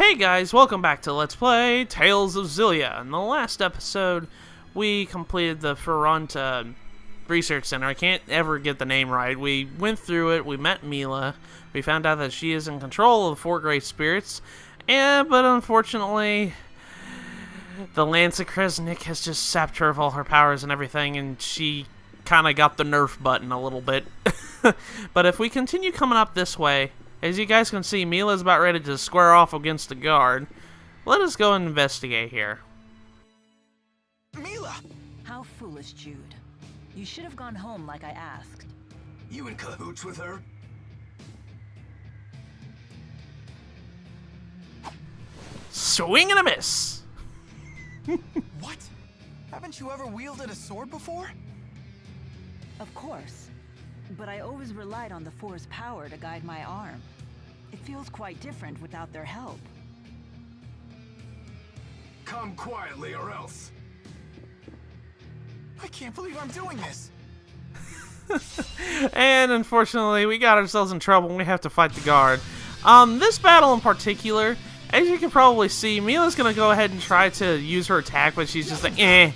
Hey guys, welcome back to Let's Play Tales of Xillia. In the last episode, we completed the Fennmont Research Center. I can't ever get the name right. We went through it, we met Mila, we found out that she is in control of the four great spirits, but unfortunately, the Lance of Kresnik has just sapped her of all her powers and everything, and she kind of got the nerf button a little bit. But if we continue coming up this way, as you guys can see, Mila's about ready to square off against the guard. Let us go and investigate here. Mila! How foolish, Jude. You should have gone home like I asked. You in cahoots with her? Swing and a miss! What? Haven't you ever wielded a sword before? Of course. But I always relied on the Four's power to guide my arm. It feels quite different without their help. Come quietly or else. I can't believe I'm doing this. And unfortunately, we got ourselves in trouble and we have to fight the guard. This battle in particular, as you can probably see, Mila's gonna go ahead and try to use her attack, but she's just like, eh.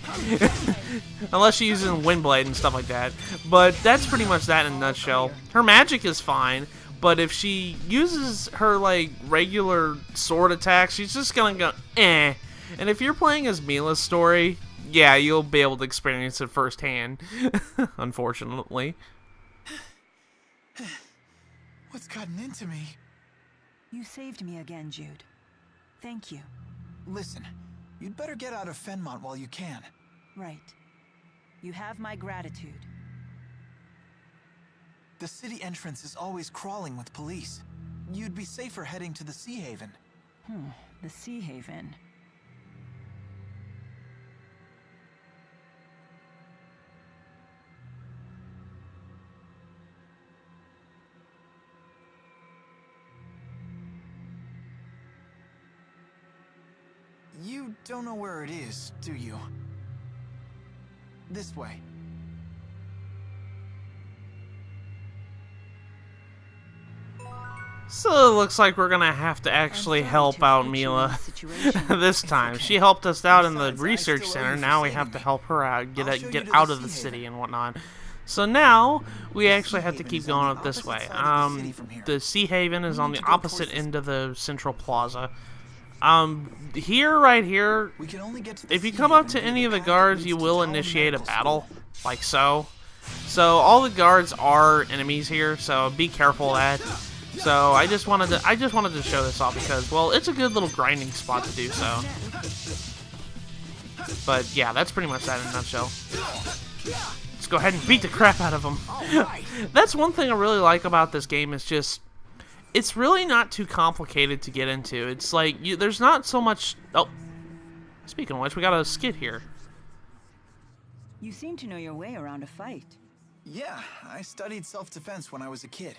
Unless she's using Windblade and stuff like that. But that's pretty much that in a nutshell. Her magic is fine, but if she uses her, like, regular sword attack, she's just gonna go, eh. And if you're playing as Mila's story, yeah, you'll be able to experience it firsthand. Unfortunately. What's gotten into me? You saved me again, Jude. Thank you. Listen, you'd better get out of Fennmont while you can. Right. You have my gratitude. The city entrance is always crawling with police. You'd be safer heading to the Sea Haven. The Sea Haven. You don't know where it is, do you? This way. So it looks like we're gonna have to actually help out Mila this time. She helped us out in the research center. Now we have to help her out, get out of the city and whatnot. So now we actually have to keep going up this way. The Sea Haven is on the opposite end of the central plaza. Right here, if you come up to any of the guards, you will initiate a battle, like so. So all the guards are enemies here, so be careful of that. So I just wanted to show this off because, well, it's a good little grinding spot to do so. But yeah, that's pretty much that in a nutshell. Let's go ahead and beat the crap out of them. That's one thing I really like about this game is just, it's really not too complicated to get into. It's like, there's not so much... Oh, speaking of which, we got a skit here. You seem to know your way around a fight. Yeah, I studied self-defense when I was a kid.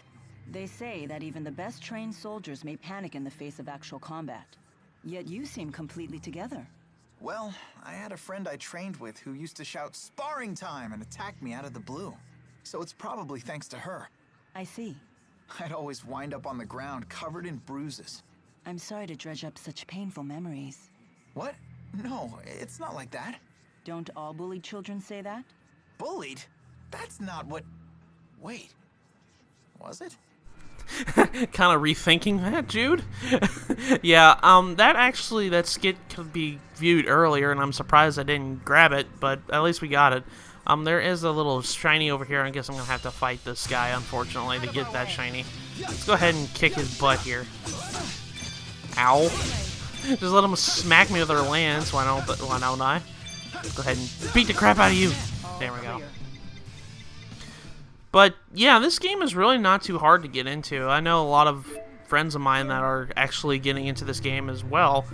They say that even the best trained soldiers may panic in the face of actual combat. Yet you seem completely together. Well, I had a friend I trained with who used to shout "sparring time" and attack me out of the blue. So it's probably thanks to her. I see. I'd always wind up on the ground covered in bruises. I'm sorry to dredge up such painful memories. What? No, it's not like that. Don't all bullied children say that? Bullied? That's not what... Wait. Was it? Kind of rethinking that, Jude. Yeah, that skit could be viewed earlier, and I'm surprised I didn't grab it, but at least we got it. There is a little shiny over here. I guess I'm gonna have to fight this guy, unfortunately, to get that shiny. Let's go ahead and kick his butt here. Ow. Just let him smack me with their lance, why don't I? Go ahead and beat the crap out of you. There we go. But, yeah, this game is really not too hard to get into. I know a lot of friends of mine that are actually getting into this game as well.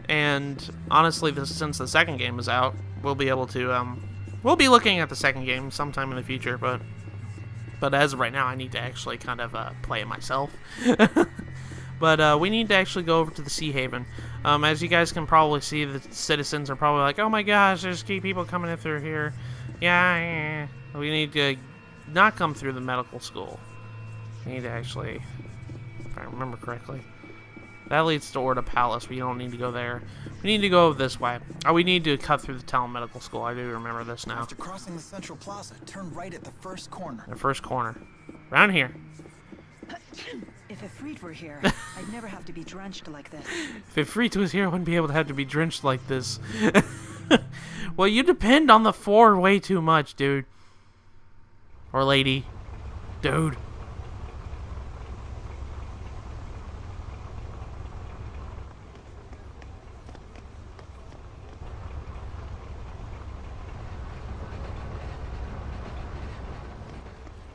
And, honestly, since the second game is out, we'll be able to, we'll be looking at the second game sometime in the future, but as of right now, I need to actually kind of, play it myself. But, we need to actually go over to the Sea Haven. As you guys can probably see, the citizens are probably like, oh my gosh, there's people coming in through here. Yeah. We need to not come through the medical school. We need to actually, if I remember correctly. That leads to Orta Palace. We don't need to go there. We need to go this way. Oh, we need to cut through the telemedical school. I do remember this now. After crossing the central plaza, turn right at the first corner. The first corner. Around here. If Ifrit were here, I'd never have to be drenched like this. If Ifrit was here, I wouldn't be able to have to be drenched like this. Well, you depend on the 4 way too much, dude. Or lady. Dude.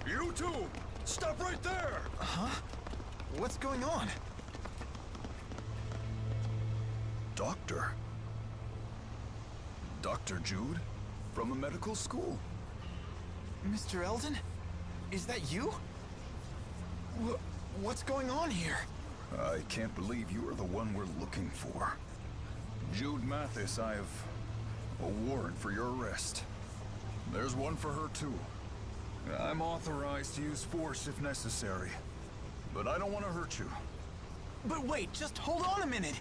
You two! Stop right there! Huh? What's going on? Doctor? Dr. Jude? From a medical school? Mr. Eldon? Is that you? What's going on here? I can't believe you are the one we're looking for. Jude Mathis, I have a warrant for your arrest. There's one for her too. I'm authorized to use force if necessary, but I don't want to hurt you. But wait, just hold on a minute.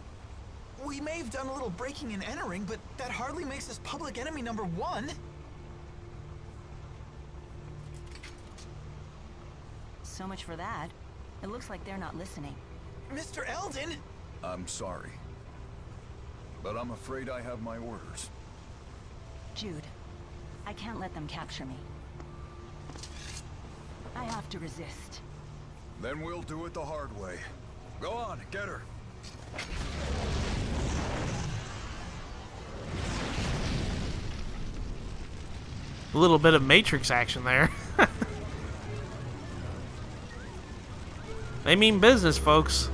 We may have done a little breaking and entering, but that hardly makes us public enemy number 1. So much for that. It looks like they're not listening. Mr. Eldon? I'm sorry, but I'm afraid I have my orders. Jude, I can't let them capture me. I have to resist. Then we'll do it the hard way. Go on, get her. A little bit of Matrix action there. They mean business, folks.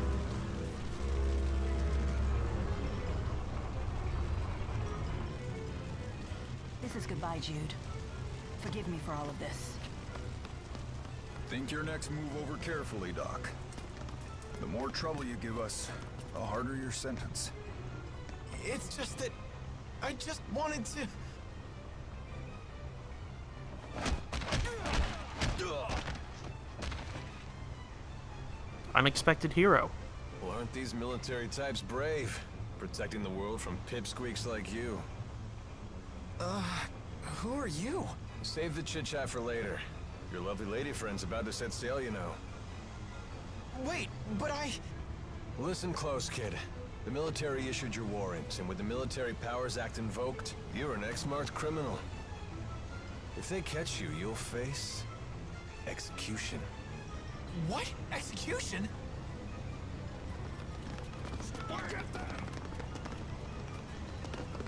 This is goodbye, Jude. Forgive me for all of this. Think your next move over carefully, Doc. The more trouble you give us, the harder your sentence. It's just that I just wanted to... Unexpected hero. Well, aren't these military types brave? Protecting the world from pipsqueaks like you. Who are you? Save the chit-chat for later. Your lovely lady friend's about to set sail, you know. Wait, but I... Listen close, kid. The military issued your warrant, and with the Military Powers Act invoked, you're an ex-marked criminal. If they catch you, you'll face... execution. What? Execution?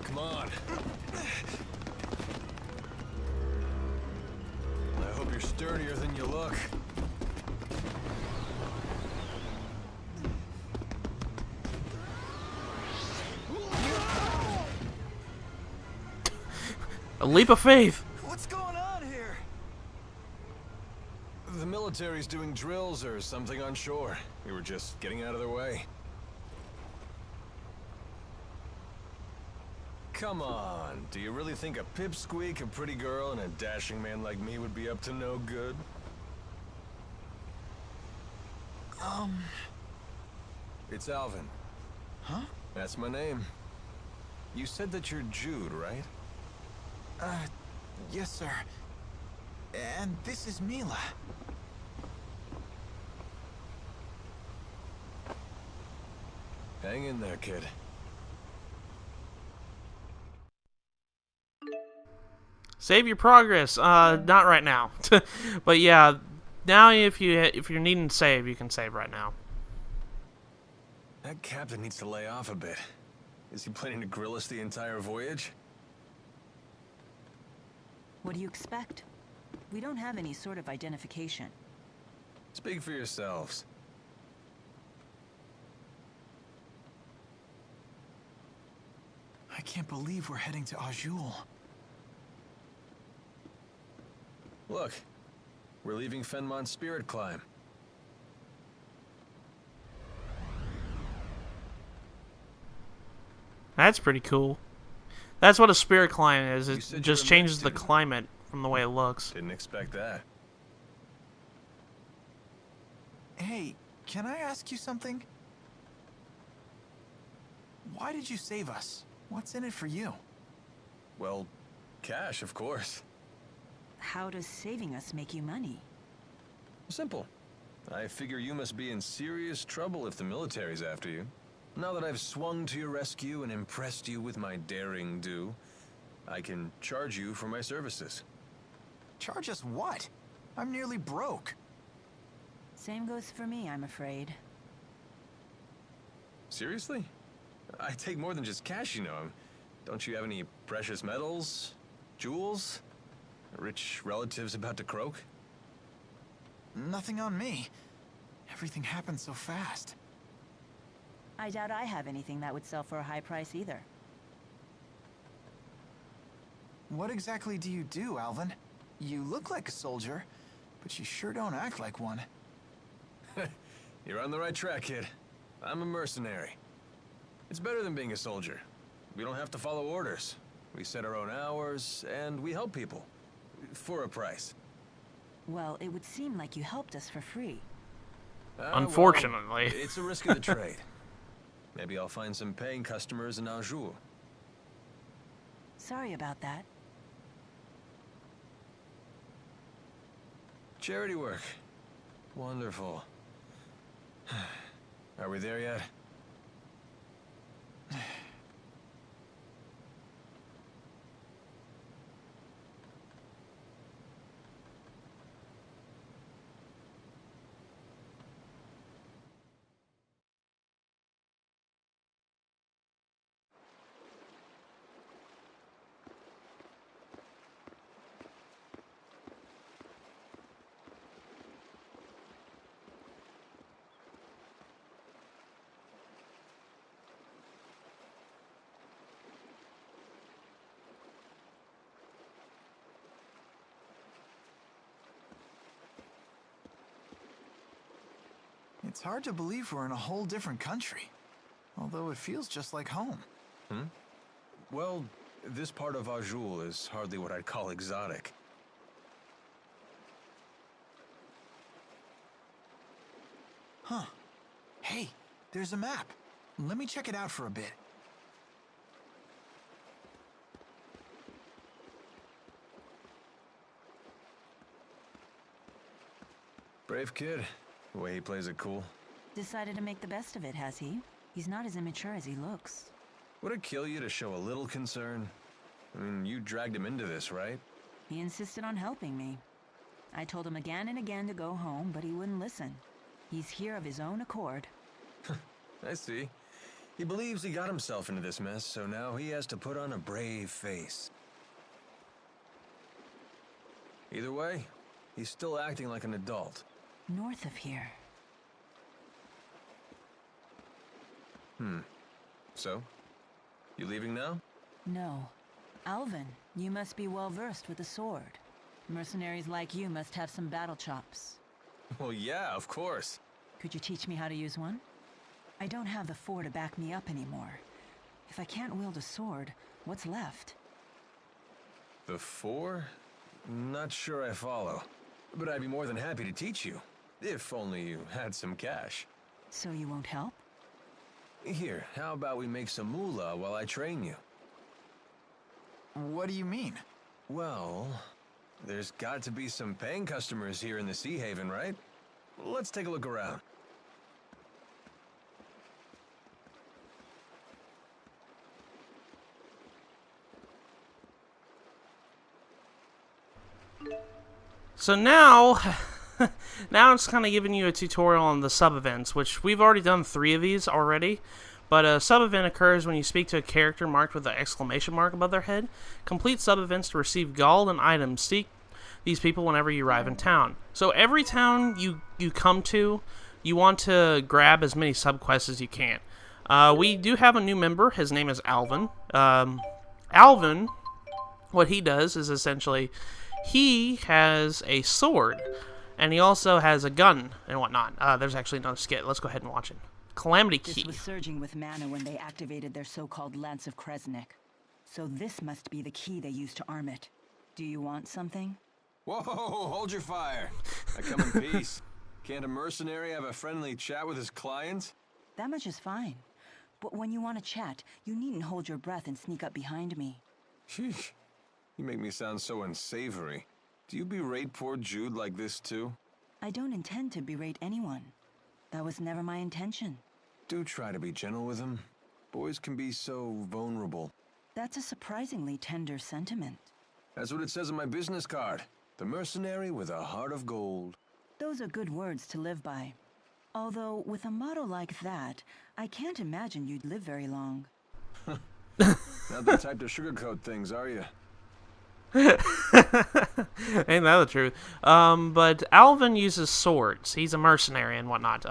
Come on. I hope you're sturdier than you look. A leap of faith. What's going on here? The military's doing drills or something on shore. We were just getting out of their way. Come on, do you really think a pipsqueak, a pretty girl, and a dashing man like me would be up to no good? It's Alvin. Huh? That's my name. You said that you're Jude, right? Yes, sir. And this is Mila. Hang in there, kid. Save your progress. Not right now. But yeah, now if you're needing to save, you can save right now. That captain needs to lay off a bit. Is he planning to grill us the entire voyage? What do you expect? We don't have any sort of identification. Speak for yourselves. I can't believe we're heading to Azul. Look, we're leaving Fennmont's spirit climb. That's pretty cool. That's what a spirit climb is. You It said just you're a changes the med student. climate from the way it looks. Didn't expect that. Hey, can I ask you something? Why did you save us? What's in it for you? Well, cash, of course. How does saving us make you money? Simple. I figure you must be in serious trouble if the military's after you. Now that I've swung to your rescue and impressed you with my daring do, I can charge you for my services. Charge us what? I'm nearly broke. Same goes for me, I'm afraid. Seriously? I take more than just cash, you know. Don't you have any precious metals? Jewels? Rich relatives about to croak? Nothing on me. Everything happened so fast. I doubt I have anything that would sell for a high price either. What exactly do you do, Alvin? You look like a soldier, but you sure don't act like one. You're on the right track, kid. I'm a mercenary. It's better than being a soldier. We don't have to follow orders. We set our own hours, and we help people. For a price. Well, it would seem like you helped us for free. Unfortunately. Well, it's a risk of the trade. Maybe I'll find some paying customers in Anjou. Sorry about that. Charity work. Wonderful. Are we there yet? It's hard to believe we're in a whole different country. Although it feels just like home. Well, this part of Anjou is hardly what I'd call exotic. Huh. Hey, there's a map. Let me check it out for a bit. Brave kid. The way he plays it cool. Decided to make the best of it, has he? He's not as immature as he looks. Would it kill you to show a little concern? I mean, you dragged him into this, right? He insisted on helping me. I told him again and again to go home, but he wouldn't listen. He's here of his own accord. I see. He believes he got himself into this mess, so now he has to put on a brave face. Either way, he's still acting like an adult. North of here. So? You leaving now? No. Alvin, you must be well versed with the sword. Mercenaries like you must have some battle chops. Well, yeah, of course. Could you teach me how to use one? I don't have the 4 to back me up anymore. If I can't wield a sword, what's left? The 4? Not sure I follow. But I'd be more than happy to teach you. If only you had some cash. So you won't help? Here, how about we make some moolah while I train you? What do you mean? Well, there's got to be some paying customers here in the Sea Haven, right? Let's take a look around. So now, now it's kind of giving you a tutorial on the sub-events, which we've already done 3 of these already. But a sub-event occurs when you speak to a character marked with an exclamation mark above their head. Complete sub-events to receive gold and items. Seek these people whenever you arrive in town. So every town you come to, you want to grab as many sub-quests as you can. We do have a new member. His name is Alvin. Alvin, what he does is essentially, he has a sword, and he also has a gun and whatnot. There's actually another skit. Let's go ahead and watch it. Calamity Key. This was surging with mana when they activated their so-called Lance of Kresnik. So this must be the key they used to arm it. Do you want something? Whoa, hold your fire. I come in peace. Can't a mercenary have a friendly chat with his clients? That much is fine. But when you want to chat, you needn't hold your breath and sneak up behind me. Sheesh. You make me sound so unsavory. Do you berate poor Jude like this too? I don't intend to berate anyone. That was never my intention. Do try to be gentle with him. Boys can be so vulnerable. That's a surprisingly tender sentiment. That's what it says on my business card. The mercenary with a heart of gold. Those are good words to live by. Although, with a motto like that, I can't imagine you'd live very long. Not the type to sugarcoat things, are you? Ain't that the truth? But Alvin uses swords. He's a mercenary and whatnot.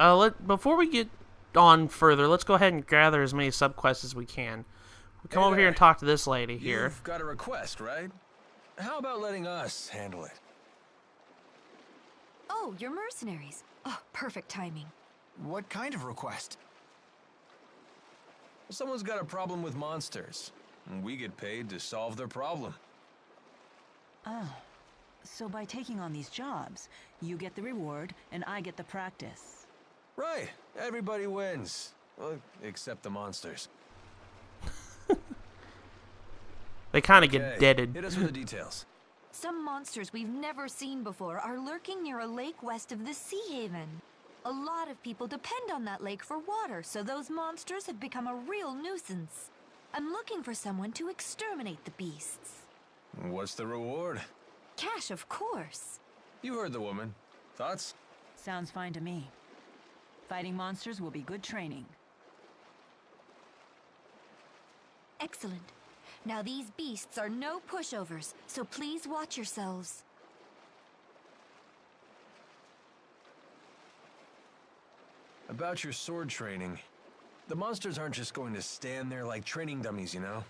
Before we get on further, let's go ahead and gather as many subquests as we can. We'll come over here and talk to this lady here. You've got a request, right? How about letting us handle it? Oh, you're mercenaries. Oh, perfect timing. What kind of request? Someone's got a problem with monsters, and we get paid to solve their problem. Oh, so by taking on these jobs, you get the reward and I get the practice. Right. Everybody wins. Well, except the monsters. They kind of get deaded. Hit us with the details. Some monsters we've never seen before are lurking near a lake west of the Sea Haven. A lot of people depend on that lake for water, so those monsters have become a real nuisance. I'm looking for someone to exterminate the beasts. What's the reward? Cash, of course. You heard the woman. Thoughts? Sounds fine to me. Fighting monsters will be good training. Excellent. Now these beasts are no pushovers, so please watch yourselves. About your sword training. The monsters aren't just going to stand there like training dummies, you know?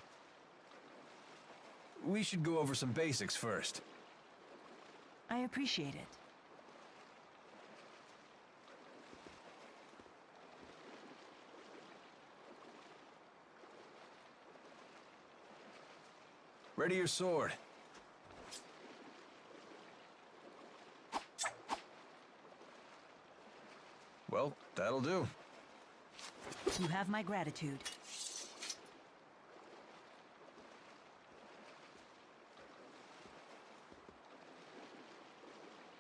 We should go over some basics first. I appreciate it. Ready your sword. Well, that'll do. You have my gratitude.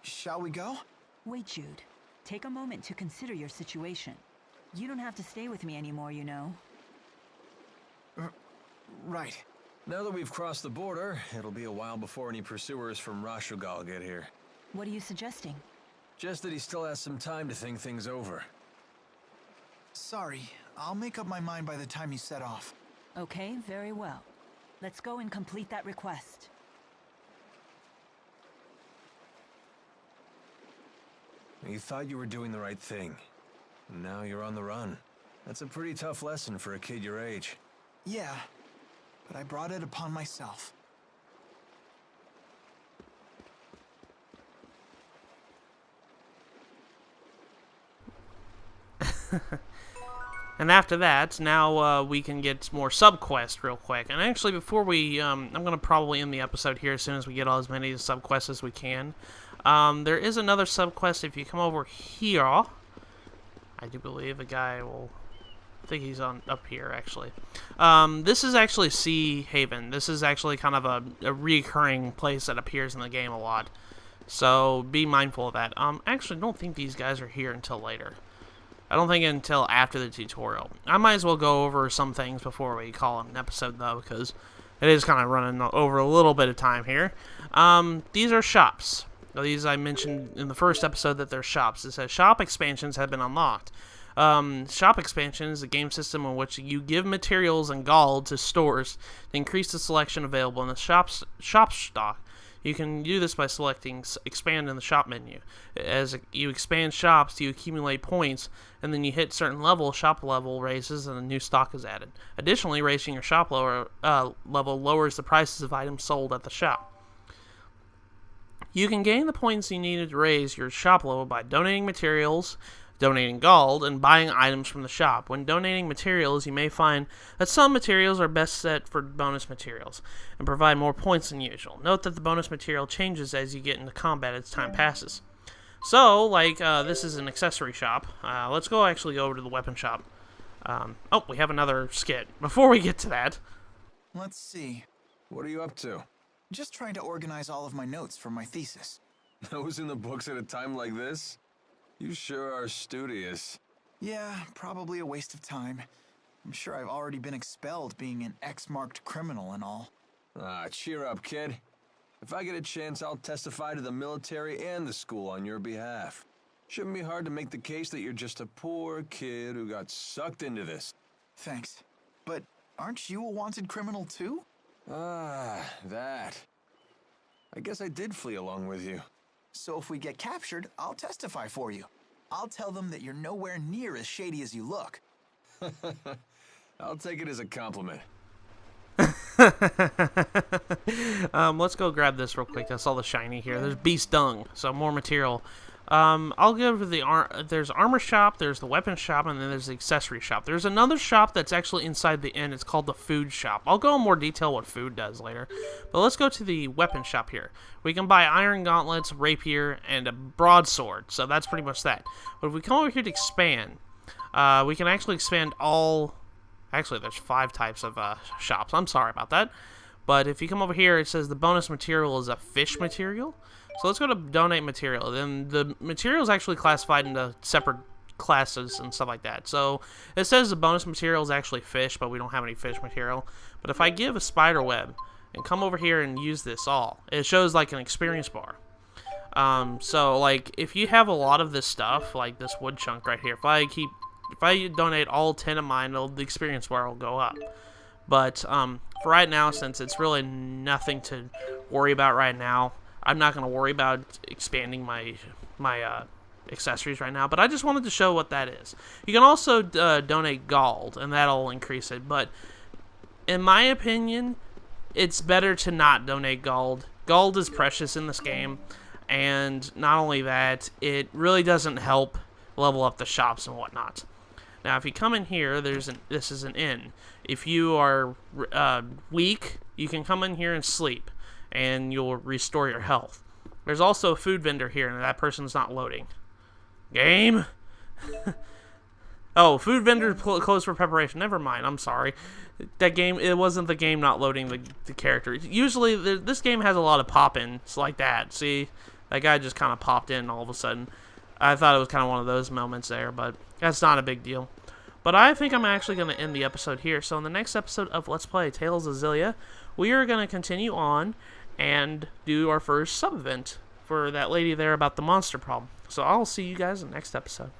Shall we go? Wait, Jude. Take a moment to consider your situation. You don't have to stay with me anymore, you know. Right. Now that we've crossed the border, it'll be a while before any pursuers from Rashugal get here. What are you suggesting? Just that he still has some time to think things over. Sorry, I'll make up my mind by the time you set off. Okay, very well. Let's go and complete that request. You thought you were doing the right thing. Now you're on the run. That's a pretty tough lesson for a kid your age. Yeah, but I brought it upon myself. And after that, now we can get more subquests real quick. And actually, before we, I'm going to probably end the episode here as soon as we get all as many subquests as we can. There is another subquest. If you come over here, I do believe a guy will... I think he's on up here, actually. This is actually Sea Haven. This is actually kind of a recurring place that appears in the game a lot. So be mindful of that. Actually, I don't think these guys are here until later. I don't think until after the tutorial. I might as well go over some things before we call it an episode, though, because it is kind of running over a little bit of time here. These are shops. Now, these I mentioned in the first episode that they're shops. It says shop expansions have been unlocked. Shop expansion is a game system in which you give materials and gold to stores to increase the selection available in the shop stock. You can do this by selecting expand in the shop menu. As you expand shops, you accumulate points, and then you hit certain level, shop level raises, and a new stock is added. Additionally, raising your shop level lowers the prices of items sold at the shop. You can gain the points you need to raise your shop level by donating materials, donating gold, and buying items from the shop. When donating materials, you may find that some materials are best set for bonus materials and provide more points than usual. Note that the bonus material changes as you get into combat as time passes. So, like, this is an accessory shop. Let's go over to the weapon shop. Oh, we have another skit. Before we get to that... Let's see. What are you up to? Just trying to organize all of my notes for my thesis. Those in the books at a time like this? You sure are studious. Yeah, probably a waste of time. I'm sure I've already been expelled being an X-marked criminal and all. Ah, cheer up, kid. If I get a chance, I'll testify to the military and the school on your behalf. Shouldn't be hard to make the case that you're just a poor kid who got sucked into this. Thanks. But aren't you a wanted criminal too? Ah, that. I guess I did flee along with you. So if we get captured, I'll testify for you. I'll tell them that you're nowhere near as shady as you look. I'll take it as a compliment. Let's go grab this real quick. That's all the shiny here. There's beast dung, so more material. I'll go over there's armor shop, there's the weapon shop, and then there's the accessory shop. There's another shop that's actually inside the inn. It's called the food shop. I'll go in more detail what food does later. But let's go to the weapon shop here. We can buy iron gauntlets, rapier, and a broadsword. So that's pretty much that. But if we come over here to expand, we can actually expand all... Actually, there's 5 types of shops. I'm sorry about that. But if you come over here, it says the bonus material is a fish material. So let's go to donate material. Then the material is actually classified into separate classes and stuff like that. So it says the bonus material is actually fish, but we don't have any fish material. But if I give a spider web and come over here and use this all, it shows like an experience bar. So like if you have a lot of this stuff, like this wood chunk right here, if I donate all 10 of mine, the experience bar will go up. But for right now, since it's really nothing to worry about right now, I'm not going to worry about expanding my accessories right now. But I just wanted to show what that is. You can also donate gold, and that'll increase it. But in my opinion, it's better to not donate gold. Gold is precious in this game. And not only that, it really doesn't help level up the shops and whatnot. Now, if you come in here, this is an inn. If you are weak, you can come in here and sleep, and you'll restore your health. There's also a food vendor here, and that person's not loading. Game? Oh, food vendor closed for preparation. Never mind, I'm sorry. That game, it wasn't the game not loading the character. Usually, this game has a lot of pop-ins like that. See? That guy just kind of popped in all of a sudden. I thought it was kind of one of those moments there, but that's not a big deal. But I think I'm actually going to end the episode here. So in the next episode of Let's Play Tales of Xillia, we are going to continue on and do our first sub-event for that lady there about the monster problem. So I'll see you guys in the next episode.